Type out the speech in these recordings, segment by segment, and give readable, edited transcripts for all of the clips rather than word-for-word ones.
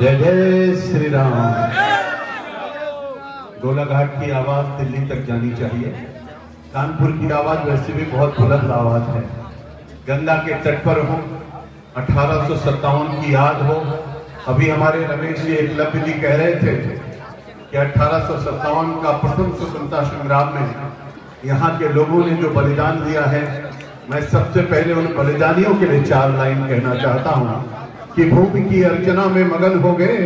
जय जय श्री राम। गोलाघाट की आवाज दिल्ली तक जानी चाहिए। कानपुर की आवाज वैसे भी बहुत बुलंद आवाज है। गंगा के तट पर हो, 1857 की याद हो। अभी हमारे रमेश जी एकलव्य जी कह रहे थे कि 1857 का प्रथम स्वतंत्रता संग्राम में यहाँ के लोगों ने जो बलिदान दिया है, मैं सबसे पहले उन बलिदानियों के लिए 4 लाइन कहना चाहता हूँ कि भूमि की अर्चना में मगन हो गए,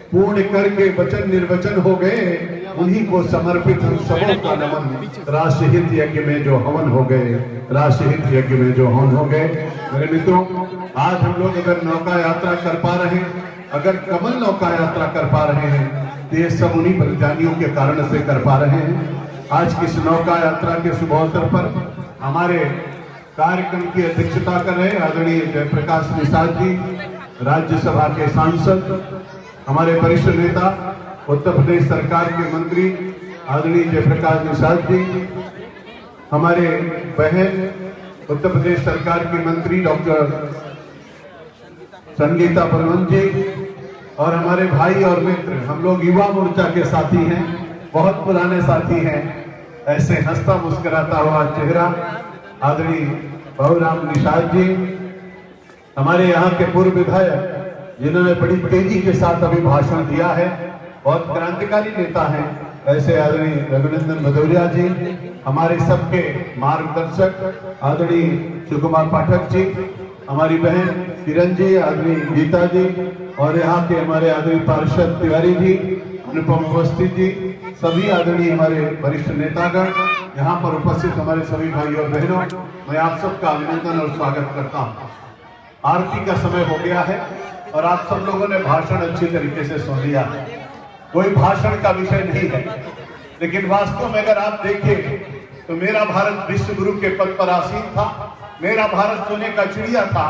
पूर्ण करके वचन निर्वचन हो गए, उन्हीं को समर्पित हम सबों का नमन। राष्ट्रहित यज्ञ में जो हवन हो गए, राष्ट्रहित यज्ञ में जो हवन हो गए। मेरे मित्रों, आज हम लोग अगर नौका यात्रा कर पा रहे हैं, अगर कमल नौका यात्रा कर पा रहे हैं, तो ये सब उन्हीं बलिदानियों के कारण से कर पा रहे हैं। आज की इस नौका यात्रा के शुभ अवसर पर हमारे कार्यक्रम की अध्यक्षता कर रहे आदरणीय जयप्रकाश निषाद जी, राज्यसभा के सांसद, हमारे वरिष्ठ नेता, उत्तर प्रदेश सरकार के मंत्री आदरणीय जयप्रकाश निषाद जी, हमारे बहन उत्तर प्रदेश सरकार की मंत्री डॉक्टर संगीता बलवंत जी, और हमारे भाई और मित्र, हम लोग युवा मोर्चा के साथी हैं, बहुत पुराने साथी हैं। ऐसे हंसता मुस्कुराता हुआ चेहरा आदरणीय बहुराम निषाद जी, हमारे यहाँ के पूर्व विधायक जिन्होंने बड़ी तेजी के साथ अभी भाषण दिया है, बहुत क्रांतिकारी नेता हैं, ऐसे आदरणीय रघुनंदन भदौरिया जी, हमारे सबके मार्गदर्शक आदरणीय सुकुमार पाठक जी, हमारी बहन किरण जी, आदरणीय गीता जी, और यहाँ के हमारे आदरणीय पार्षद तिवारी जी, अनुपम अवस्थी जी, सभी आदरणीय हमारे वरिष्ठ नेतागण, यहाँ पर उपस्थित हमारे सभी भाई और बहनों, मैं आप सबका अभिनंदन और स्वागत करता हूँ। आरती का समय हो गया है और आप सब लोगों ने भाषण अच्छी तरीके से सुन लिया है। कोई भाषण का विषय नहीं है, लेकिन वास्तव में अगर आप देखें तो मेरा भारत विश्व गुरु के पद पर आसीन था, मेरा भारत सोने का चिड़िया था।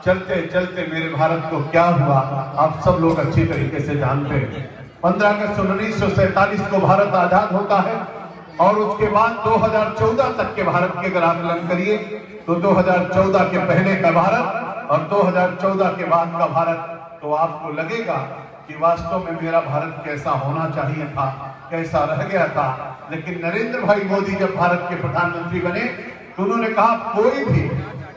चलते चलते मेरे भारत को क्या हुआ आप सब लोग अच्छी तरीके से जानते हैं। 15 अगस्त 1947 को भारत आजाद होता है और उसके बाद 2014 तक के भारत के अगर आकलन करिए तो 2014 के पहले का भारत और 2014 के बाद का भारत, तो आपको लगेगा कि वास्तव में मेरा भारत कैसा होना चाहिए था, कैसा रह गया था। लेकिन नरेंद्र भाई मोदी जब भारत के प्रधानमंत्री बने तो उन्होंने कहा कोई भी,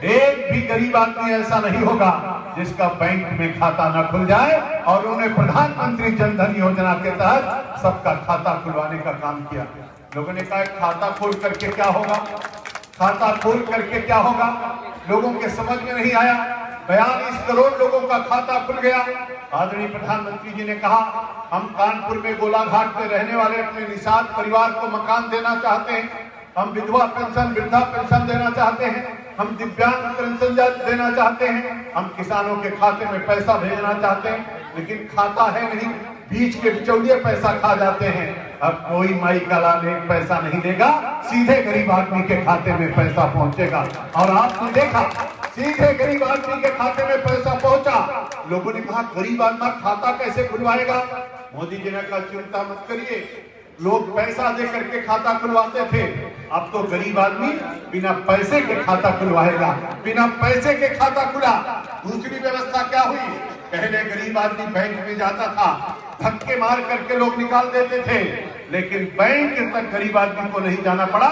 एक भी गरीब आदमी ऐसा नहीं होगा जिसका बैंक में खाता न खुल जाए, और उन्होंने प्रधानमंत्री जनधन योजना के तहत सबका खाता खुलवाने का काम किया। लोगों ने कहा खाता खोल करके क्या होगा, खाता खोल करके क्या होगा, लोगों के समझ में नहीं आया। 42 करोड़ लोगों का खाता खुल गया। आदरणीय प्रधानमंत्री जी ने कहा हम कानपुर में गोलाघाट में रहने वाले अपने निषाद परिवार को मकान देना चाहते हैं, हम विधवा पेंशन, वृद्धा पेंशन देना चाहते हैं, हम दिव्यांग पेंशन देना चाहते हैं, हम किसानों के खाते में पैसा भेजना चाहते हैं, लेकिन खाता है नहीं, बीच के बिचौलिए पैसा खा जाते हैं। अब कोई माई का लाल एक पैसा नहीं देगा, सीधे गरीब आदमी के खाते में पैसा पहुंचेगा। और आपने देखा सीधे गरीब आदमी के खाते में पैसा पहुंचा। लोगों ने कहा गरीब आदमी खाता कैसे खुलवाएगा? मोदी जी ने कहा चिंता मत करिए, लोग पैसा दे करके खाता खुलवाते थे, अब तो गरीब आदमी बिना पैसे के खाता खुलवाएगा। बिना पैसे के खाता खुला। दूसरी व्यवस्था क्या हुई? पहले गरीब आदमी बैंक में जाता था, धक्के मार करके लोग निकाल देते थे, लेकिन बैंक तक गरीब आदमी को नहीं जाना पड़ा।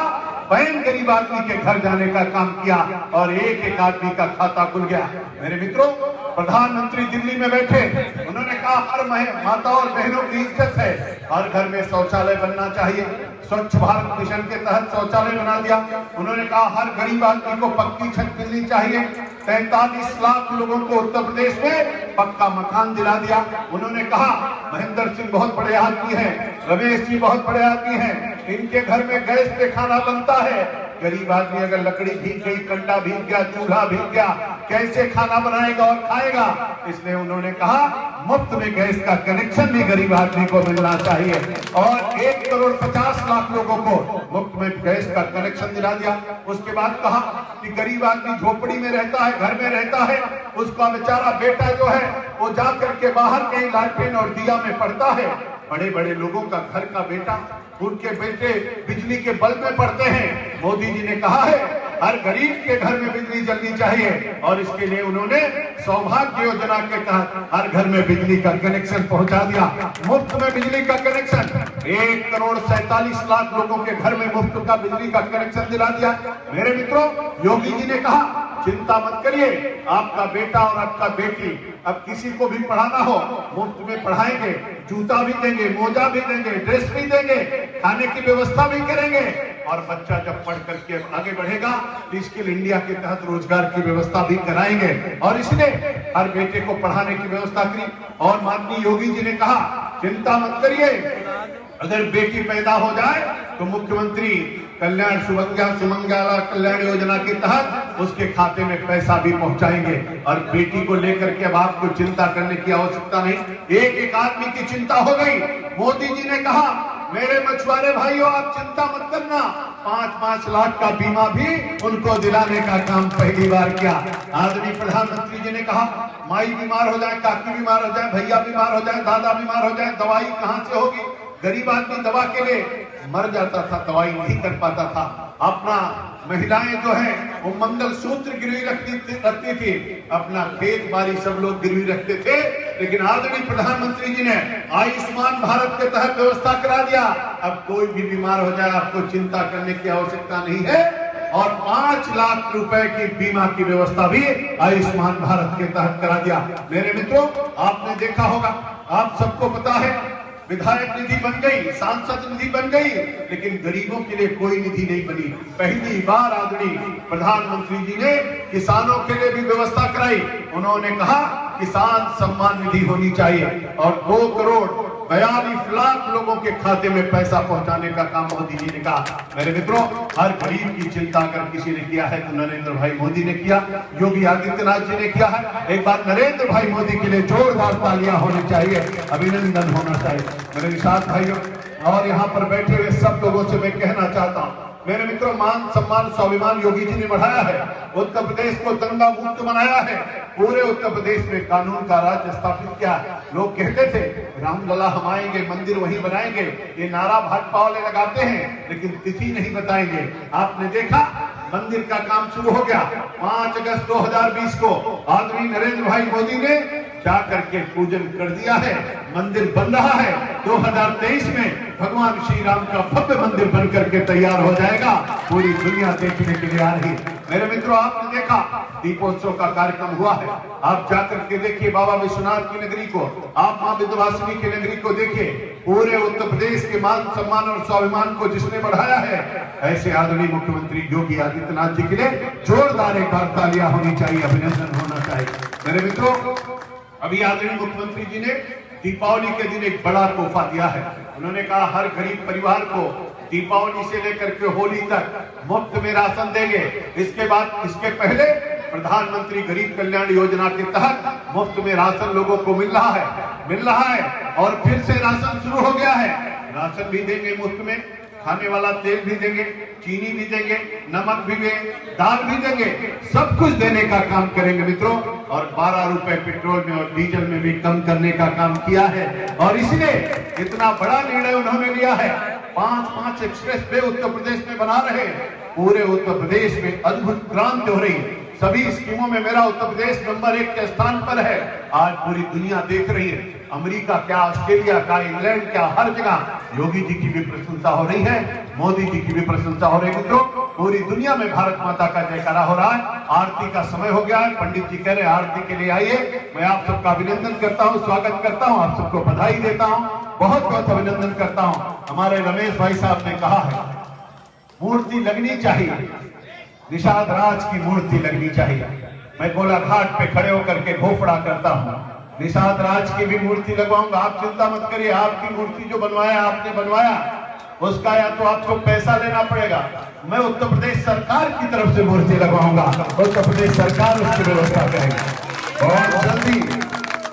बैंक गरीब आदमी के घर जाने का काम किया और एक एक आदमी का खाता खुल गया। मेरे मित्रों, प्रधानमंत्री दिल्ली में बैठे, उन्होंने कहा हर माता और बहनों की इज्जत है, हर घर में शौचालय बनना चाहिए। स्वच्छ भारत मिशन के तहत शौचालय बना दिया। उन्होंने कहा हर गरीब आदमी को पक्की छत मिलनी चाहिए। 43 लाख लोगों को उत्तर प्रदेश में पक्का मकान दिला दिया। उन्होंने कहा महेंद्र सिंह बहुत बड़े आदमी हैं, रमेश जी बहुत बड़े आदमी हैं, इनके घर में गैस पे खाना बनता है। गरीब आदमी अगर लकड़ी भीग गई, कंडा भीग गया, चूल्हा भीग गया, कैसे खाना बनाएगा और खाएगा? इसलिए उन्होंने कहा मुफ्त में गैस का कनेक्शन भी गरीब आदमी को मिलना चाहिए और 1 करोड़ 50 लाख लोगों को मुफ्त में गैस का कनेक्शन दिला दिया। उसके बाद कहा कि गरीब आदमी झोपड़ी में रहता है, घर में रहता है, उसका बेचारा बेटा जो है वो जा करके बाहर कहीं लालटेन और दिया में पढ़ता है। बड़े बड़े लोगों का घर का बेटा, उनके बेटे बिजली के बल्ब में पढ़ते हैं। मोदी जी ने कहा है हर गरीब के घर में बिजली जलनी चाहिए और इसके लिए उन्होंने सौभाग्य योजना के तहत हर घर में बिजली का कनेक्शन पहुंचा दिया, मुफ्त में बिजली का कनेक्शन 1,47,00,000 लोगों के घर में मुफ्त का बिजली का कनेक्शन दिला दिया। मेरे मित्रों, योगी जी ने कहा चिंता मत करिए, आपका बेटा और आपका बेटी अब किसी को भी पढ़ाना हो मुफ्त में पढ़ाएंगे, जूता भी देंगे, मोजा भी देंगे, ड्रेस भी देंगे, खाने की व्यवस्था भी करेंगे और बच्चा जब पढ़ करके आगे बढ़ेगा तो स्किल इंडिया के तहत रोजगार की व्यवस्था भी कराएंगे और इसलिए हर बेटे को पढ़ाने की व्यवस्था करी। और माननीय योगी जी ने कहा चिंता मत करिए, अगर बेटी पैदा हो जाए तो मुख्यमंत्री कल्याण सुमंगला कल्याण योजना के तहत उसके खाते में पैसा भी पहुंचाएंगे और बेटी को लेकर के अब आपको चिंता करने की आवश्यकता नहीं, एक एक आदमी की चिंता हो गई। मोदी जी ने कहा मेरे मछुआरे भाइयों आप चिंता मत करना, 5-5 लाख का बीमा भी उनको दिलाने का काम पहली बार किया। आदरणीय प्रधानमंत्री जी ने कहा माई बीमार हो जाए, काकी बीमार हो जाए, भैया बीमार हो जाए, दादा बीमार हो जाए, दवाई कहां से होगी? गरीब आदमी दवा के लिए मर जाता था, दवाई नहीं कर पाता था। अपना महिलाएं जो है वो मंगल सूत्र गिरवी रखती थी, अपना खेत बाड़ी सब लोग गिरवी रखते थे, लेकिन आदरणीय प्रधानमंत्री जी ने आयुष्मान भारत के तहत व्यवस्था करा दिया। अब कोई भी बीमार हो जाए आपको चिंता करने की आवश्यकता नहीं है और 5 लाख रुपए की बीमा की व्यवस्था भी आयुष्मान भारत के तहत करा दिया। मेरे मित्रों, आपने देखा होगा, आप सबको पता है विधायक निधि बन गई, सांसद निधि बन गई, लेकिन गरीबों के लिए कोई निधि नहीं बनी। पहली बार आदरणीय प्रधानमंत्री जी ने किसानों के लिए भी व्यवस्था कराई। उन्होंने कहा किसान सम्मान निधि होनी चाहिए और 2,42,00,000 लोगों के खाते में पैसा पहुंचाने का काम मोदी जी ने कहा। मेरे मित्रों, हर गरीब की चिंता अगर किसी ने किया है तो नरेंद्र भाई मोदी ने किया, योगी आदित्यनाथ जी ने किया है। एक बार नरेंद्र भाई मोदी के लिए जोरदार तालियां होनी चाहिए, अभिनंदन होना चाहिए। मेरे निषाद भाइयों और यहाँ पर बैठे हुए सब लोगों से मैं कहना चाहता हूँ, मेरे मित्रों, मान सम्मान स्वाभिमान योगी जी ने बढ़ाया है, उत्तर प्रदेश को दंगा मुक्त बनाया है, पूरे उत्तर प्रदेश में कानून का राज स्थापित किया है। लोग कहते थे रामलला हम आएंगे, मंदिर वहीं बनाएंगे, ये नारा भाजपा वाले लगाते हैं लेकिन तिथि नहीं बताएंगे। आपने देखा मंदिर का काम शुरू हो गया 5 अगस्त 2020 को आदरणीय नरेंद्र भाई मोदी ने जाकर के पूजन कर दिया है, मंदिर बन रहा है। 2023 में भगवान श्री राम का भव्य मंदिर बन करके तैयार हो जाएगा, पूरी दुनिया देखने के लिए आ रही है। मेरे मित्रों, आपने देखा दीपोत्सव का कार्यक्रम हुआ है, आप जाकर के देखिए बाबा विश्वनाथ की नगरी को, आप मां विंध्यवासिनी की नगरी को देखिए, पूरे उत्तर प्रदेश के मान सम्मान और स्वाभिमान को जिसने बढ़ाया है, ऐसे आदरणीय मुख्यमंत्री योगी आदित्यनाथ जी के लिए जोरदार एक बार तालियां होनी चाहिए, अभिनंदन होना चाहिए। मेरे मित्रों, अभी आदरणीय मुख्यमंत्री जी ने दीपावली के दिन एक बड़ा तोहफा दिया है। उन्होंने कहा हर गरीब परिवार को दीपावली से लेकर के होली तक मुफ्त में राशन देंगे। इसके पहले प्रधानमंत्री गरीब कल्याण योजना के तहत मुफ्त में राशन लोगों को मिल रहा है और फिर से राशन शुरू हो गया है। राशन भी देंगे मुफ्त में, खाने वाला तेल भी देंगे, चीनी भी देंगे, नमक भी देंगे, दाल भी देंगे, सब कुछ देने का काम करेंगे मित्रों। और 12 रुपए पेट्रोल में और डीजल में भी कम करने का काम किया है और इसलिए इतना बड़ा निर्णय उन्होंने लिया है। 5-5 एक्सप्रेस वे उत्तर प्रदेश में बना रहे हैं, पूरे उत्तर प्रदेश में अद्भुत क्रांति हो रही है। सभी स्कीमों में मेरा उत्तर प्रदेश नंबर 1 के स्थान पर है। आज पूरी दुनिया देख रही है, अमेरिका क्या, ऑस्ट्रेलिया क्या, इंग्लैंड क्या, हर जगह योगी जी की भी प्रशंसा हो रही है, मोदी जी की भी प्रशंसा हो रही है। मित्रों, पूरी दुनिया में भारत माता का जयकारा हो रहा है। आरती का समय हो गया है, पंडित जी कह रहे हैं आरती के लिए आइए। मैं आप सबका अभिनंदन करता हूँ, स्वागत करता हूँ, आप सबको बधाई देता हूँ, बहुत बहुत अभिनंदन करता हूँ। हमारे रमेश भाई साहब ने कहा है मूर्ति लगनी चाहिए, निषाद राज की मूर्ति लगनी चाहिए। मैं गोला घाट पे खड़े होकर के घोफड़ा करता हूँ, निषाद राज की भी मूर्ति लगवाऊंगा। आप चिंता मत करिए, आपकी मूर्ति जो बनवाया आपने बनवाया उसका या तो आपको पैसा लेना पड़ेगा, मैं उत्तर प्रदेश सरकार की तरफ से मूर्ति लगवाऊंगा, उत्तर प्रदेश सरकार उसकी व्यवस्था करेगी। बहुत जल्दी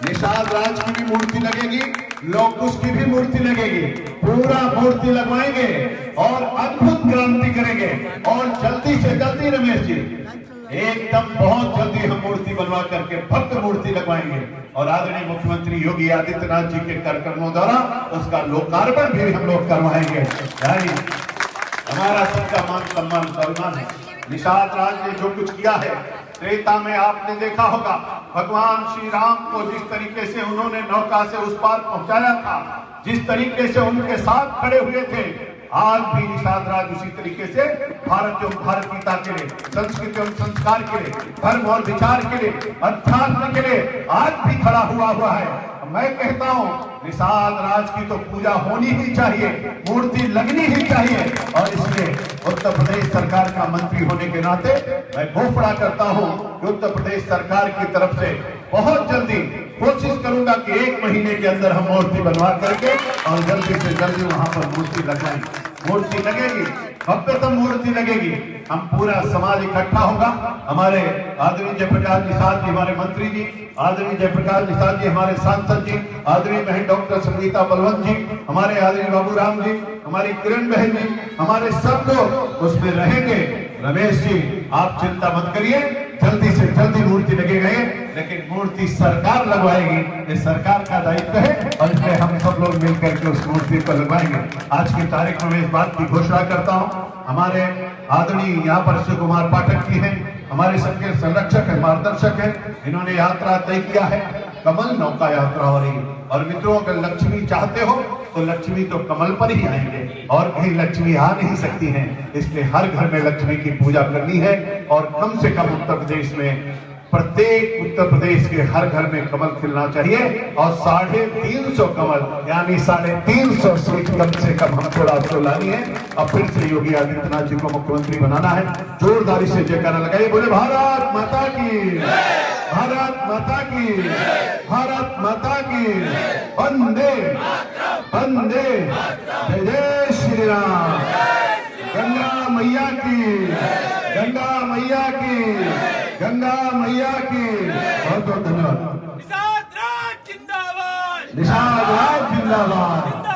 निषाद राज की भी मूर्ति लगेगी, लोकुश की भी मूर्ति लगेगी, पूरा मूर्ति लगवाएंगे और अद्भुत क्रांति करेंगे। और जल्दी से जल्दी रमेश जी, एकदम बहुत जल्दी हम मूर्ति बनवा करके भव्य मूर्ति लगवाएंगे और आदरणीय मुख्यमंत्री योगी आदित्यनाथ जी के कार्यक्रमों द्वारा उसका लोकार्पण भी हम लोग करवाएंगे। हमारा सबका मान सम्मान स्वाभिमान है। निषाद राज ने जो कुछ किया है, त्रेता में आपने देखा होगा भगवान श्री राम को जिस तरीके से उन्होंने नौका से उस पार पहुंचाया था, जिस तरीके से उनके साथ खड़े हुए थे, आज भी निषाद राज उसी तरीके से भारत एवं भारतीयता के लिए, संस्कृति एवं संस्कार के लिए, धर्म और विचार के लिए, अध्यात्म के लिए आज भी खड़ा हुआ है। मैं कहता हूं निषाद राज की तो पूजा होनी ही चाहिए, मूर्ति लगनी ही चाहिए। और इसलिए उत्तर प्रदेश सरकार का मंत्री होने के नाते मैं घोषणा करता हूं कि उत्तर प्रदेश सरकार की तरफ से बहुत जल्दी कोशिश करूंगा कि 1 महीने के अंदर हम मूर्ति बनवा करके और जल्दी से जल्दी वहां पर मूर्ति लगाएंगे। मूर्ति लगेगी, भव्यतम मूर्ति लगेगी, हम पूरा समाज इकट्ठा होगा। हमारे आदरणीय जयप्रकाश निषाद जी हमारे मंत्री जी, आदरणीय जयप्रकाश निषाद जी हमारे सांसद जी, आदरणीय बहन डॉक्टर संगीता बलवंत जी, हमारे आदरणीय बाबू राम जी, हमारी किरण बहन जी, हमारे सब लोग उसमें रहेंगे। रमेश जी आप चिंता मत करिए, जल्दी से जल्दी मूर्ति लगेगा, लेकिन मूर्ति सरकार लगवाएगी, ये सरकार का दायित्व है और इसलिए हम सब लोग मिलकर के उस मूर्ति को लगवाएंगे। आज की तारीख में मैं इस बात की घोषणा करता हूं, हमारे आदरणीय यहाँ पर शिव कुमार पाठक जी हैं, हमारे सबके संरक्षक है, मार्गदर्शक है, इन्होंने यात्रा तय किया है, कमल नौका यात्रा हो रही है। और मित्रों अगर लक्ष्मी चाहते हो तो लक्ष्मी तो कमल पर ही आएंगे और कहीं लक्ष्मी आ नहीं सकती हैं, इसलिए हर घर में लक्ष्मी की पूजा करनी है। और कम से कम उत्तर प्रदेश में प्रत्येक उत्तर प्रदेश के हर घर में कमल खिलना चाहिए और 350 कमल यानी 350 सीट कम से कम हमको राष्ट्र लानी है। अब फिर से योगी आदित्यनाथ जी को मुख्यमंत्री बनाना है। जोरदारी से जयकारा लगाइए, बोले भारत माता की, भारत माता की, भारत माता की, वंदे वंदे, जय जय श्री राम, गंगा मैया की, गंगा मैया की, गंगा मैया की। बहुत बहुत धन्यवाद। निषाद राज जिंदाबाद, निषाद राज जिंदाबाद।